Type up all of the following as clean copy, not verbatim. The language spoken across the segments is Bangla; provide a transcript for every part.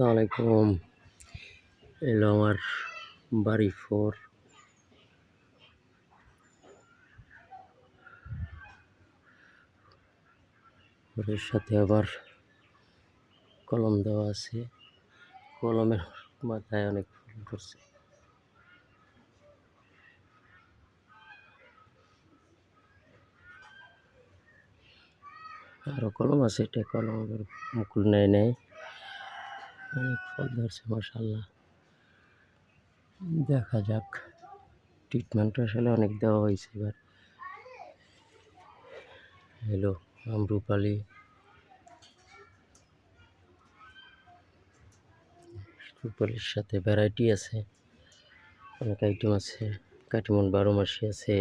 আসসালামাইকুম। এলো আমার বাড়ি 4। এর সাথে আবার কলম দেওয়া আছে। কলমের মাথায় অনেক ফুল ধরছে। আরো কলম আছে, এটা কলম মুকুল নেয় অনেক ফল ধরছে মাশাআল্লাহ। দেখা যাক, ট্রিটমেন্ট আসলে অনেক দেওয়া হয়েছে। এবার হলো আমরুপালি, রুপালির সাথে ভ্যারাইটি আছে, অনেক আইটেম আছে। কাটিমন 12 মাসি আছে,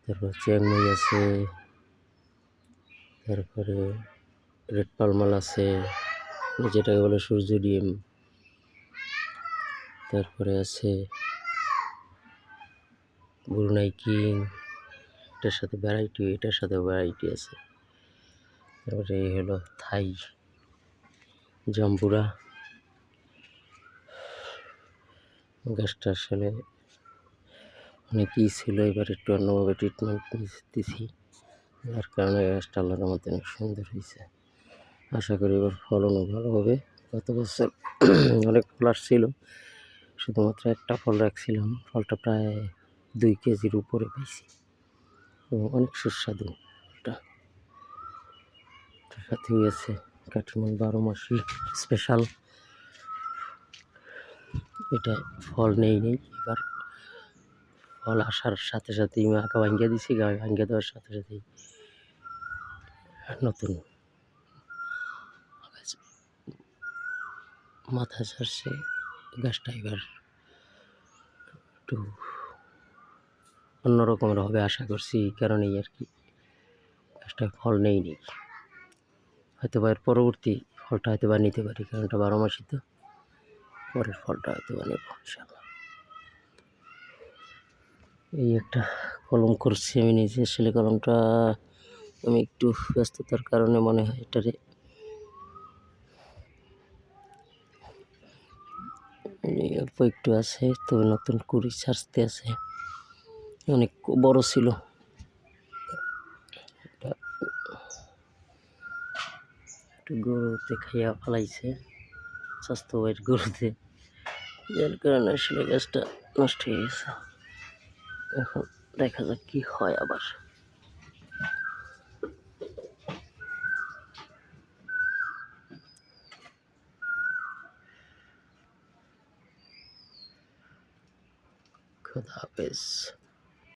তারপর চিয়াংমাই আছে, তারপরে রেড পালমাল আছে, যেটাকে বলে সূর্য ডিম। তারপরে আছে ব্রুনাই কিং, এটার সাথে ভ্যারাইটি, এটার সাথে ভ্যারাইটি আছে। তারপরে এই হলো থাই জাম্বুরা। গাছটা আসলে অনেকই ছিল, এবার একটু অন্যভাবে ট্রিটমেন্ট দিছি, যার কারণে গাছটা আল্লাহর রহমতে অনেক সুন্দর হয়েছে। আশা করি এবার ফলনও ভালো হবে। গত বছর অনেক ফল আসছিল, শুধুমাত্র একটা ফল রাখছিলাম, ফলটা প্রায় 2 কেজির উপরে পেয়েছি এবং অনেক সুস্বাদু। ওটা সাথে আছে কাটিমন 12 মাসি স্পেশাল। এটা ফল নেই, এবার ফল আসার সাথে সাথেই আঁকা ভাঙ্গিয়ে দিছি। ভাঙ্গিয়ে দেওয়ার সাথে সাথেই নতুন মাথা ছাড়ছে গাছটা। এবার একটু অন্যরকমের হবে আশা করছি, এই কারণেই আর কি গাছটা ফল নেই। হয়তো বা এর পরবর্তী ফলটা হয়তো বা নিতে পারি, কারণ এটা 12 মাসই, তো পরের ফলটা হয়তো বা নেব ইনশাআল্লাহ। এই একটা কলম করছি আমি নিজে। আসলে কলমটা আমি একটু ব্যস্ততার কারণে মনে হয় এটারে অল্প একটু আছে, তবে নতুন কুড়ি ছাড়তে আছে, অনেক বড় ছিল। একটু গরুতে খাইয়া ফেলাইছে, স্বাস্থ্যবাহীর গরুতে, যার কারণে আসলে গাছটা নষ্ট হয়ে গেছে। এখন দেখা যাক কি হয় আবার। খুদা হাফেজ।